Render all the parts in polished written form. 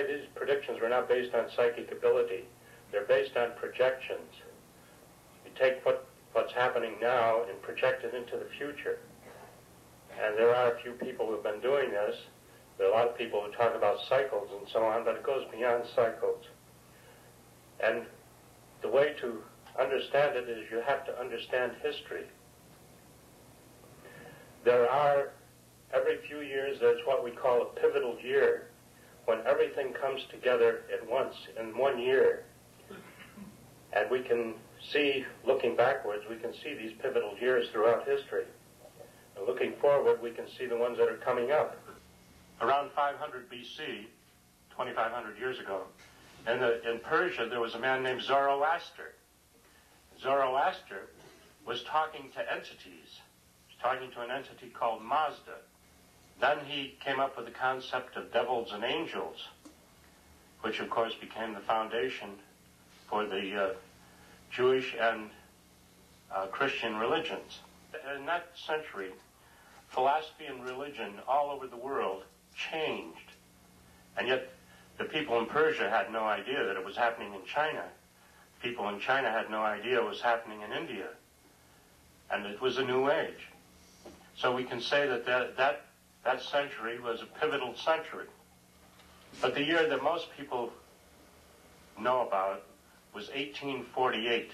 These predictions were not based on psychic ability. They're based on projections. You take what's happening now and project it into the future. And there are a few people who have been doing this. There are a lot of people who talk about cycles and so on, but it goes beyond cycles. And the way to understand it is you have to understand history. There are, every few years, there's what we call a pivotal year, when everything comes together at once in 1 year. And we can see, looking backwards, we can see these pivotal years throughout history. And looking forward, we can see the ones that are coming up. Around 500 BC, 2,500 years ago, in Persia, there was a man named Zoroaster. Zoroaster was talking to entities. He was talking to an entity called Mazda. Then he came up with the concept of devils and angels, which of course became the foundation for the Jewish and Christian religions. In that century, philosophy and religion all over the world changed. And yet the people in Persia had no idea that it was happening in China. People in China had no idea it was happening in India. And it was a new age. So we can say that century was a pivotal century. But the year that most people know about was 1848,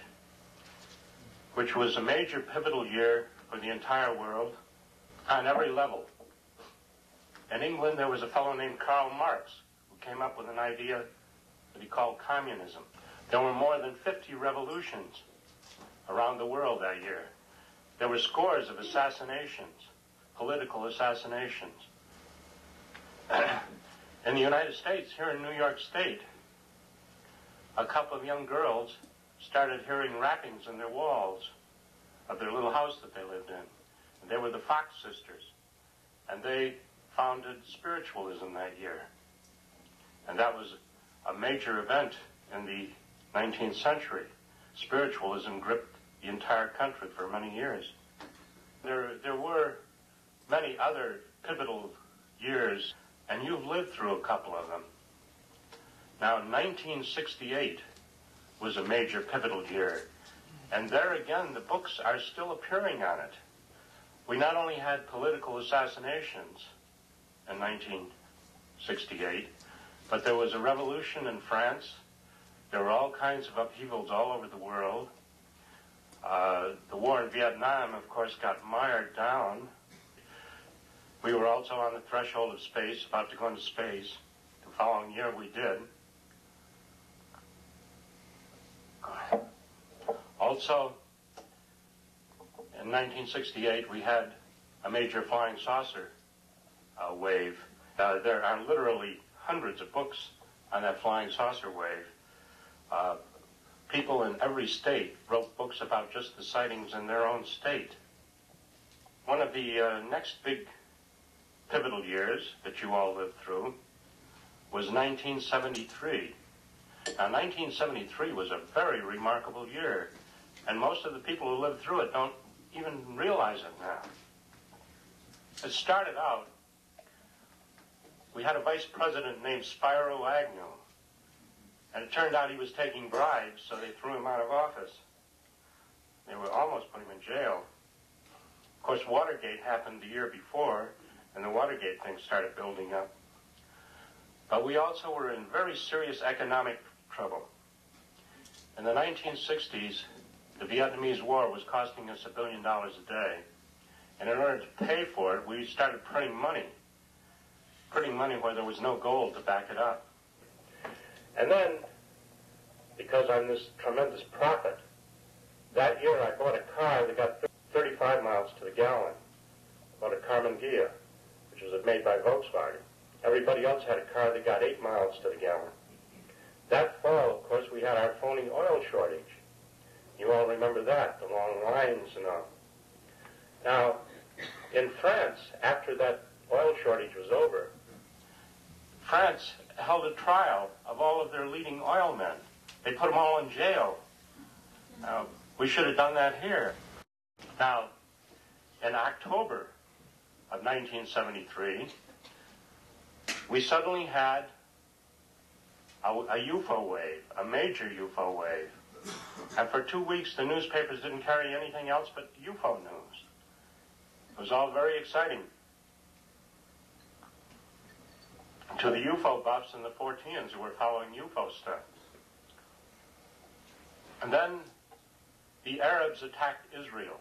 which was a major pivotal year for the entire world on every level. In England, there was a fellow named Karl Marx who came up with an idea that he called communism. There were more than 50 revolutions around the world that year. There were scores of assassinations, political assassinations. In the United States, here in New York State, a couple of young girls started hearing rappings in their walls of their little house that they lived in. And they were the Fox sisters. And they founded spiritualism that year. And that was a major event in the 19th century. Spiritualism gripped the entire country for many years. There were many other pivotal years, and you've lived through a couple of them. Now, 1968 was a major pivotal year, and there again, the books are still appearing on it. We not only had political assassinations in 1968, but there was a revolution in France. There were all kinds of upheavals all over the world. The war in Vietnam, of course, got mired down. We were also on the threshold of space, about to go into space. The following year we did. Also, in 1968, we had a major flying saucer wave. There are literally hundreds of books on that flying saucer wave. People in every state wrote books about just the sightings in their own state. One of the next big pivotal years that you all lived through was 1973. Now, 1973 was a very remarkable year, and most of the people who lived through it don't even realize it now. It started out, we had a vice president named Spiro Agnew, and it turned out he was taking bribes, so they threw him out of office. They were almost put him in jail. Of course, Watergate happened the year before, and the Watergate thing started building up. But we also were in very serious economic trouble. In the 1960s, the Vietnamese War was costing us $1 billion a day. And in order to pay for it, we started printing money where there was no gold to back it up. And then, because I'm this tremendous prophet, that year I bought a car that got 35 miles to the gallon. I bought a Carmen Ghia, which was made by Volkswagen. Everybody else had a car that got 8 miles to the gallon. That fall, of course, we had our phony oil shortage. You all remember that, the long lines and all. Now, in France, after that oil shortage was over, France held a trial of all of their leading oil men. They put them all in jail. Now, we should have done that here. Now, in October of 1973, we suddenly had a UFO wave, a major UFO wave. And for 2 weeks, the newspapers didn't carry anything else but UFO news. It was all very exciting to the UFO buffs and the Forteans who were following UFO stuff. And then the Arabs attacked Israel.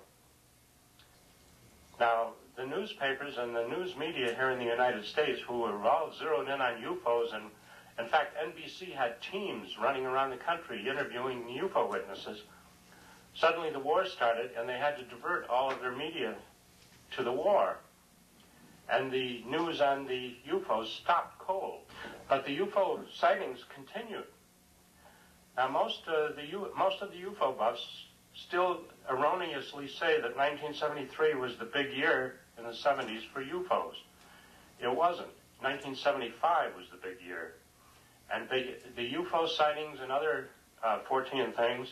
Now, the newspapers and the news media here in the United States, who were all zeroed in on UFOs, and in fact, NBC had teams running around the country interviewing UFO witnesses. Suddenly the war started, and they had to divert all of their media to the war. And the news on the UFOs stopped cold. But the UFO sightings continued. Now, most of the UFO buffs still erroneously say that 1973 was the big year in the 70s for UFOs. It wasn't. 1975 was the big year. And the UFO sightings and other Fortean things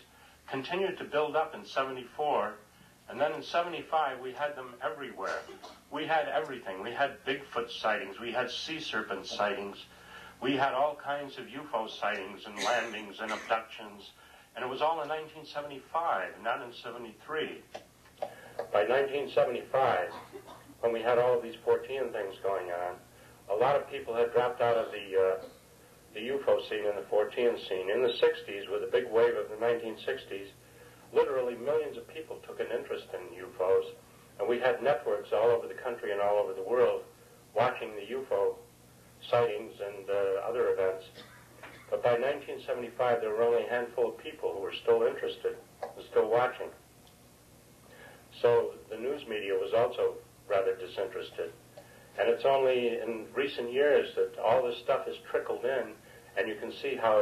continued to build up in 74. And then in 75, we had them everywhere. We had everything. We had Bigfoot sightings. We had sea serpent sightings. We had all kinds of UFO sightings and landings and abductions. And it was all in 1975, not in 73. By 1975, when we had all of these Fortean things going on, a lot of people had dropped out of the UFO scene and the Fortean scene. In the 60s, with a big wave of the 1960s, literally millions of people took an interest in UFOs, and we had networks all over the country and all over the world watching the UFO sightings and other events. But by 1975, there were only a handful of people who were still interested, were still watching. So the news media was also rather disinterested. And it's only in recent years that all this stuff has trickled in, and you can see how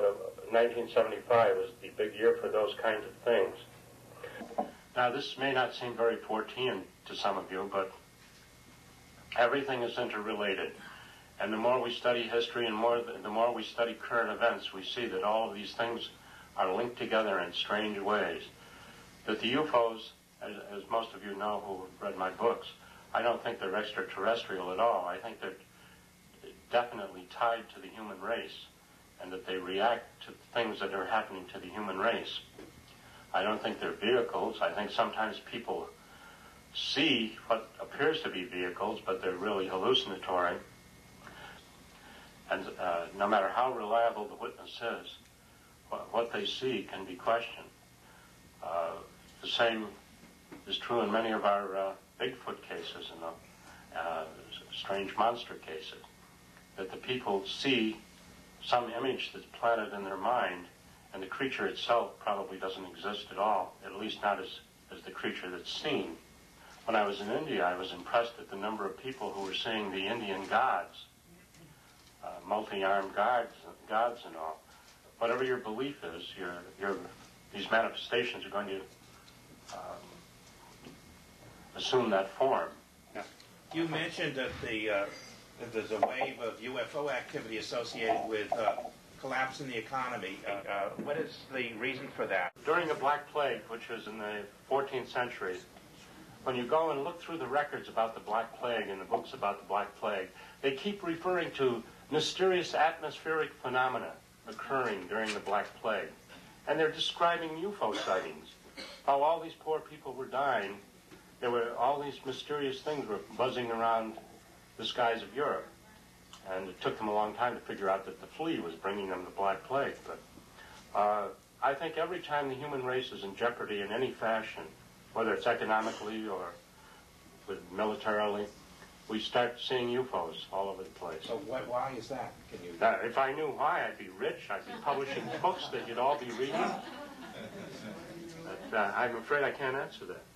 1975 was the big year for those kinds of things. Now, this may not seem very Fortean to some of you, but everything is interrelated. And the more we study history and the more we study current events, we see that all of these things are linked together in strange ways. That the UFOs, as most of you know who have read my books, I don't think they're extraterrestrial at all. I think they're definitely tied to the human race, and that they react to things that are happening to the human race. I don't think they're vehicles. I think sometimes people see what appears to be vehicles, but they're really hallucinatory. And no matter how reliable the witness is, what they see can be questioned. The same is true in many of our Bigfoot cases and the strange monster cases, that the people see some image that's planted in their mind, and the creature itself probably doesn't exist at all, at least not as the creature that's seen. When I was in India, I was impressed at the number of people who were seeing the Indian gods, multi-armed gods and all. Whatever your belief is, these manifestations are going to assume that form. Yeah. You mentioned that there's a wave of UFO activity associated with collapse in the economy. What is the reason for that? During the Black Plague, which was in the 14th century, when you go and look through the records about the Black Plague and the books about the Black Plague, they keep referring to mysterious atmospheric phenomena occurring during the Black Plague. And they're describing UFO sightings. How all these poor people were dying. There were all these mysterious things were buzzing around the skies of Europe. And it took them a long time to figure out that the flea was bringing them the Black Plague. But I think every time the human race is in jeopardy in any fashion, whether it's economically or militarily, we start seeing UFOs all over the place. So why is that? Can you? If I knew why, I'd be rich. I'd be publishing books that you'd all be reading. But I'm afraid I can't answer that.